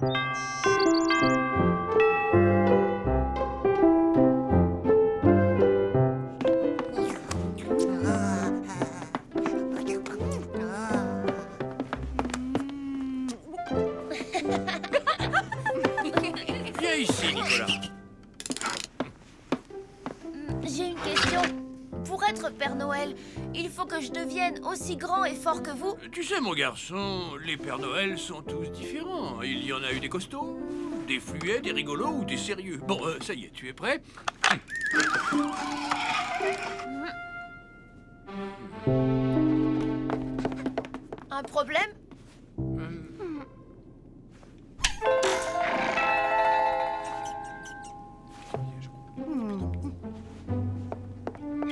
Viens ici, Nicolas. J'ai une question. Pour être Père Noël, il faut que je devienne aussi grand et fort que vous? Tu sais, mon garçon, les Pères Noël sont tous différents. Il y en a eu des costauds, des fluets, des rigolos ou des sérieux. Bon, ça y est, tu es prêt? Un problème?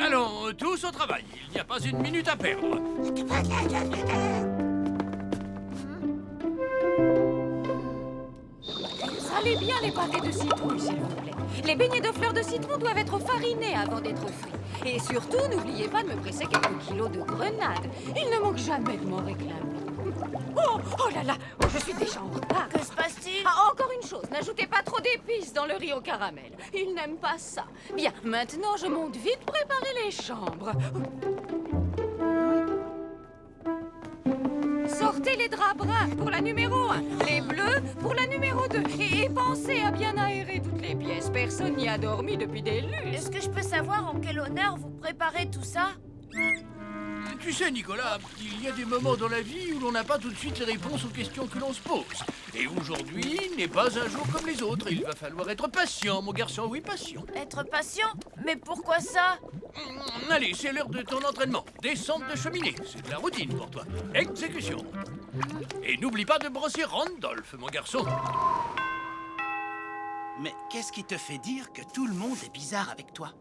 Allons, tous au travail. Il n'y a pas une minute à perdre. Salez bien les pâtés de citrouille, s'il vous plaît. Les beignets de fleurs de citron doivent être farinés avant d'être frits. Et surtout, n'oubliez pas de me presser quelques kilos de grenades. Il ne manque jamais de m'en réclamer. Oh là là, je suis déjà en retard. Que se passe-t-il? Ah, encore une chose, n'ajoutez pas trop d'épices dans le riz au caramel. Il n'aime pas ça. Bien, maintenant je monte vite préparer les chambres. Sortez les draps bruns pour la numéro 1, les bleus pour la numéro 2. Et pensez à bien aérer toutes les pièces. Personne n'y a dormi depuis des lustres. Est-ce que je peux savoir en quel honneur vous préparez tout ça? Tu sais, Nicolas, il y a des moments dans la vie où l'on n'a pas tout de suite les réponses aux questions que l'on se pose. Et aujourd'hui n'est pas un jour comme les autres. Il va falloir être patient, mon garçon, oui, patient. Être patient? Mais pourquoi ça? Allez, c'est l'heure de ton entraînement. Descente de cheminée, c'est de la routine pour toi. Exécution. Et n'oublie pas de brosser Randolph, mon garçon. Mais qu'est-ce qui te fait dire que tout le monde est bizarre avec toi?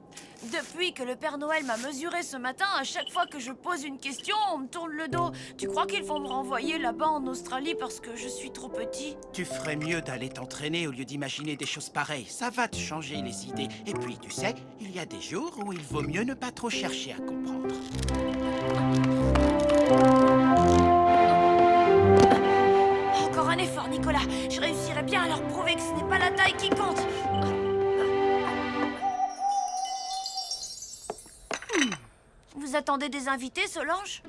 Depuis que le Père Noël m'a mesuré ce matin, à chaque fois que je pose une question, on me tourne le dos. Tu crois qu'ils vont me renvoyer là-bas en Australie parce que je suis trop petit? Tu ferais mieux d'aller t'entraîner au lieu d'imaginer des choses pareilles. Ça va te changer les idées. Et puis, tu sais, il y a des jours où il vaut mieux ne pas trop chercher à comprendre. Encore un effort, Nicolas. Je réussirai bien à leur prouver que ce n'est pas la taille qui compte. Vous attendez des invités, Solange?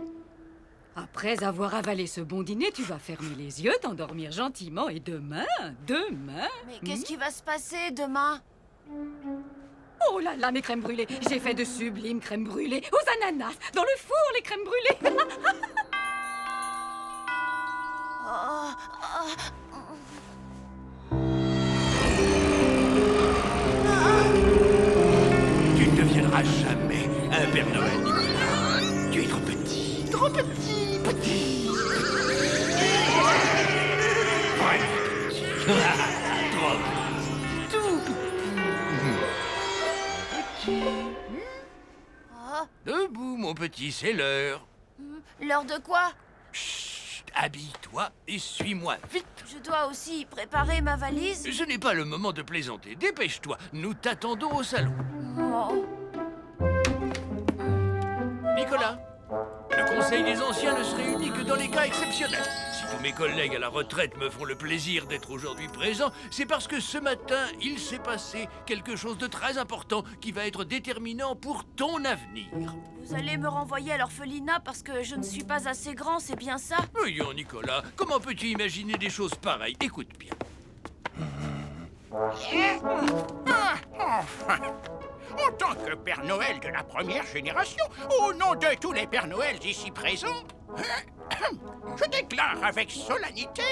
Après avoir avalé ce bon dîner, tu vas fermer les yeux, t'endormir gentiment et demain... Mais qu'est-ce qui va se passer demain? Oh là là, mes crèmes brûlées. J'ai fait de sublimes crèmes brûlées aux ananas. Dans le four, les crèmes brûlées. Oh, Tu ne deviendras jamais un Père Noël, Nicolas. Tu es trop petit, trop petit, petit. Vraiment petit. Trop petit, tout petit. oh. Debout, mon petit, c'est l'heure. L'heure de quoi? Chut, habille-toi et suis-moi, vite. Je dois aussi préparer ma valise. Ce n'est pas le moment de plaisanter. Dépêche-toi, nous t'attendons au salon. Oh. Nicolas, le Conseil des Anciens ne se réunit que dans les cas exceptionnels. Si tous mes collègues à la retraite me font le plaisir d'être aujourd'hui présents, c'est parce que ce matin, il s'est passé quelque chose de très important qui va être déterminant pour ton avenir. Vous allez me renvoyer à l'orphelinat parce que je ne suis pas assez grand, c'est bien ça? Voyons, Nicolas, comment peux-tu imaginer des choses pareilles? Écoute bien. Enfin, en tant que Père Noël de la première génération, au nom de tous les Pères Noël ici présents, je déclare avec solennité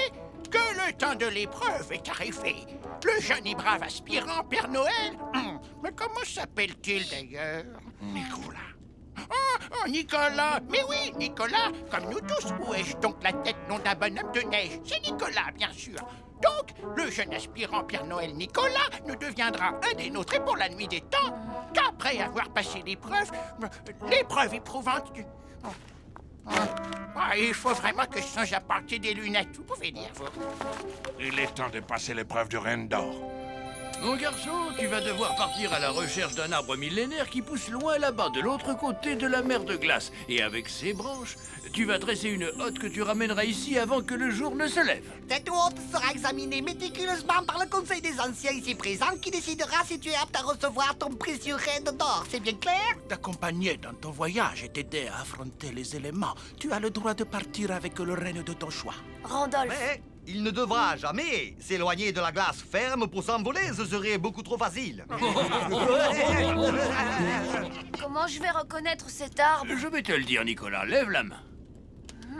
que le temps de l'épreuve est arrivé. Le jeune et brave aspirant Père Noël, mais comment s'appelle-t-il d'ailleurs? Nicolas. Oh, Nicolas! Mais oui, Nicolas, comme nous tous. Où ai-je donc la tête non d'un bonhomme de neige? C'est Nicolas, bien sûr. Donc, le jeune aspirant Père Noël Nicolas ne deviendra un des nôtres et pour la nuit des temps qu'après avoir passé l'épreuve éprouvante du... il faut vraiment que je songe à porter des lunettes. Vous pouvez dire, vous. Il est temps de passer l'épreuve du Reine d'Or. Mon garçon, tu vas devoir partir à la recherche d'un arbre millénaire qui pousse loin là-bas, de l'autre côté de la mer de glace. Et avec ses branches, tu vas dresser une hotte que tu ramèneras ici avant que le jour ne se lève. Cette hôte sera examinée méticuleusement par le Conseil des Anciens ici présent qui décidera si tu es apte à recevoir ton précieux renne d'or. C'est bien clair? T'accompagner dans ton voyage et t'aider à affronter les éléments. Tu as le droit de partir avec le renne de ton choix. Randolph, Mais il ne devra jamais s'éloigner de la glace ferme pour s'envoler, ce serait beaucoup trop facile. comment je vais reconnaître cet arbre? Je vais te le dire, Nicolas, lève la main.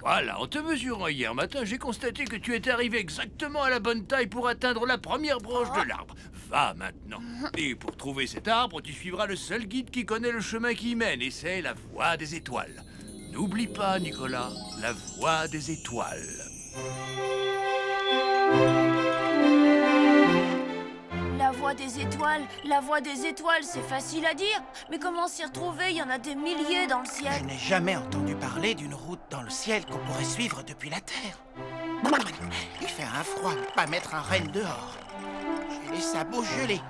Voilà, en te mesurant hier matin, j'ai constaté que tu étais arrivé exactement à la bonne taille pour atteindre la première branche de l'arbre. Va maintenant. Et pour trouver cet arbre, tu suivras le seul guide qui connaît le chemin qui y mène, et c'est la voie des étoiles. N'oublie pas, Nicolas, la voie des étoiles. La voie des étoiles, c'est facile à dire. Mais comment s'y retrouver? Il y en a des milliers dans le ciel. Je n'ai jamais entendu parler d'une route dans le ciel qu'on pourrait suivre depuis la Terre. Il fait un froid de pas mettre un renne dehors. J'ai les sabots gelés.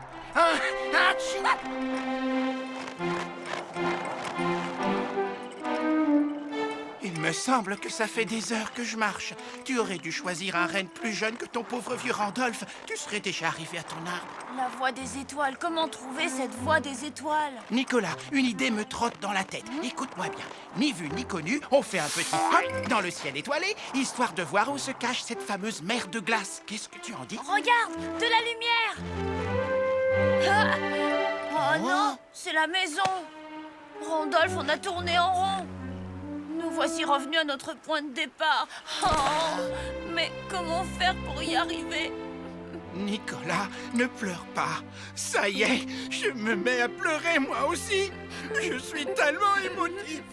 Il me semble que ça fait des heures que je marche. Tu aurais dû choisir un renne plus jeune que ton pauvre vieux Randolph. Tu serais déjà arrivé à ton arbre. La voie des étoiles, comment trouver cette voie des étoiles? Nicolas, une idée me trotte dans la tête. Écoute-moi bien. Ni vu ni connu, on fait un petit hop dans le ciel étoilé, histoire de voir où se cache cette fameuse mer de glace. Qu'est-ce que tu en dis? Regarde, de la lumière! Ah! Oh non, c'est la maison! Randolph, on a tourné en rond. Nous voici revenus à notre point de départ. Oh, mais comment faire pour y arriver? Nicolas, ne pleure pas. Ça y est, je me mets à pleurer moi aussi. Je suis tellement émotif.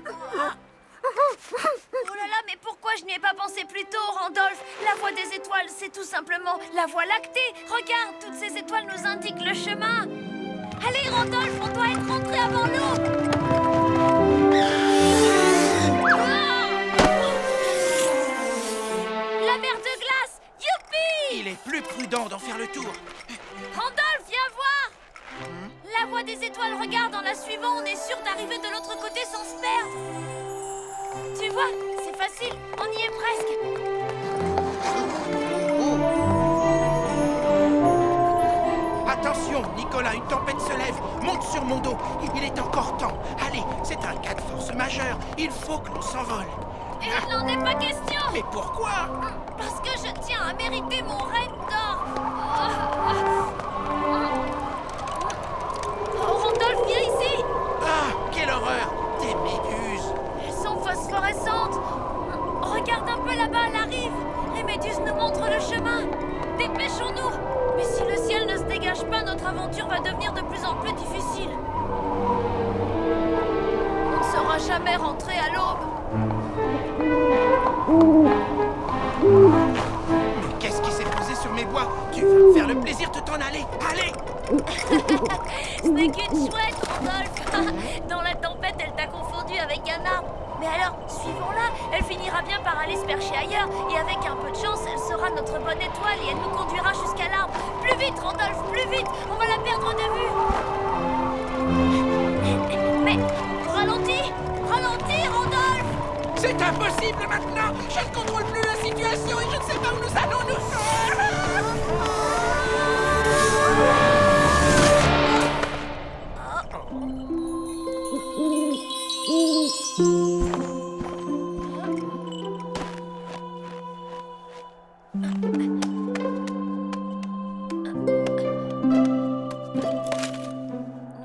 Oh là là, mais pourquoi je n'y ai pas pensé plus tôt, Randolph? La voie des étoiles, c'est tout simplement la voie lactée. Regarde, toutes ces étoiles nous indiquent le chemin. Allez, Randolph, on doit être rentré avant l'aube. La mer de glace! Youpi! Il est plus prudent d'en faire le tour. Randolph, viens voir! La voie des étoiles, regarde, en la suivant, on est sûr d'arriver de l'autre côté sans se perdre. Tu vois, c'est facile, on y est presque. Attention, Nicolas, une tempête se lève. Monte sur mon dos. Il est encore temps. Allez, c'est un cas de force majeure. Il faut que l'on s'envole. Et il n'en est pas question! Mais pourquoi? Parce que je tiens à mériter mon renne d'or. Oh, Randolph, viens ici! Ah, quelle horreur! Des méduses. Elles sont phosphorescentes. Regarde un peu là-bas, elle arrive. Les méduses nous montrent le chemin. Dépêchons-nous. Mais si le ciel ne se dégage pas, notre aventure va devenir de plus en plus difficile. On ne sera jamais rentré à l'aube. Mais qu'est-ce qui s'est posé sur mes bois? Tu vas me faire le plaisir de t'en aller. Allez! Ce n'est qu'une chouette, Randolph. Dans la tempête, elle t'a confondu avec un arbre. Mais alors, suivons-la. Elle finira bien par aller se percher ailleurs. Et avec un peu de chance, elle sera notre bonne étoile et elle nous conduira jusqu'à l'arbre. Plus vite, Randolph, plus vite. On va la perdre de vue. Mais, ralentis, ralentis, Randolph. C'est impossible maintenant! Je ne contrôle plus la situation et je ne sais pas où nous allons nous faire!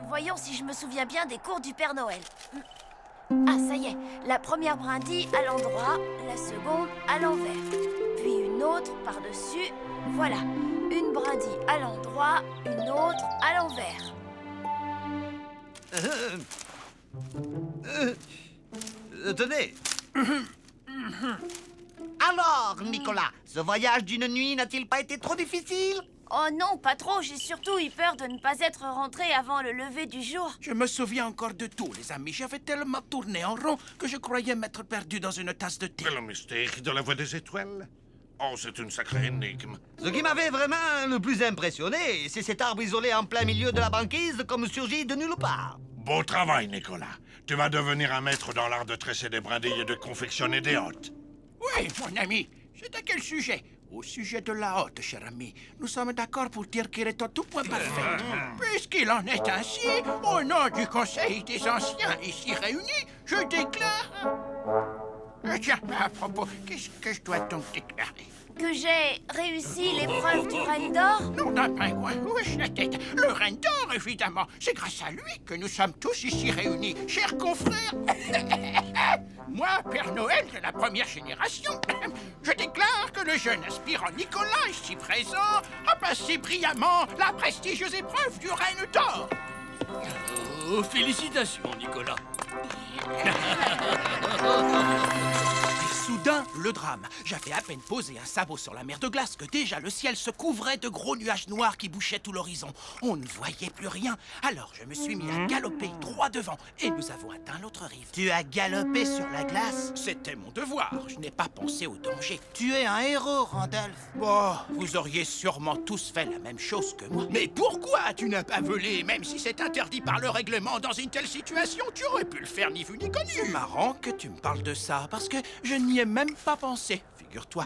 Voyons si je me souviens bien des cours du Père Noël. Ah, ça y est. La première brindille à l'endroit, la seconde à l'envers. Puis une autre par-dessus. Voilà. Une brindille à l'endroit, une autre à l'envers. Tenez. Alors, Nicolas, ce voyage d'une nuit n'a-t-il pas été trop difficile? Oh non, pas trop. J'ai surtout eu peur de ne pas être rentré avant le lever du jour. Je me souviens encore de tout, les amis. J'avais tellement tourné en rond que je croyais m'être perdu dans une tasse de thé. Le mystère de la voie des étoiles. Oh, c'est une sacrée énigme. Ce qui m'avait vraiment le plus impressionné, c'est cet arbre isolé en plein milieu de la banquise comme surgi de nulle part. Beau travail, Nicolas. Tu vas devenir un maître dans l'art de tresser des brindilles et de confectionner des hôtes. Oui, mon ami. C'est à quel sujet? Au sujet de la hotte, cher ami. Nous sommes d'accord pour dire qu'il est en tout point parfait. Puisqu'il en est ainsi, au nom du Conseil des Anciens ici réunis, je déclare... Tiens, à propos, qu'est-ce que je dois donc déclarer? Que j'ai réussi l'épreuve du renne d'or? Non, d'un pingouin, wesh la tête. Le renne d'or, évidemment. C'est grâce à lui que nous sommes tous ici réunis, chers confrères. Moi, Père Noël de la première génération, je déclare que le jeune aspirant Nicolas, ici présent, a passé brillamment la prestigieuse épreuve du renne d'or. Oh, félicitations, Nicolas. Et soudain, le drame. J'avais à peine posé un sabot sur la mer de glace que déjà le ciel se couvrait de gros nuages noirs qui bouchaient tout l'horizon. On ne voyait plus rien. Alors je me suis mis à galoper droit devant et nous avons atteint l'autre rive. Tu as galopé sur la glace? C'était mon devoir. Je n'ai pas pensé au danger. Tu es un héros, Randolph. Bon, vous auriez sûrement tous fait la même chose que moi. Mais pourquoi tu n'as pas volé, même si c'est interdit par le règlement dans une telle situation? Tu aurais pu le faire ni vu ni connu. C'est marrant que tu me parles de ça, parce que je n'y ai même pas pensé, figure-toi.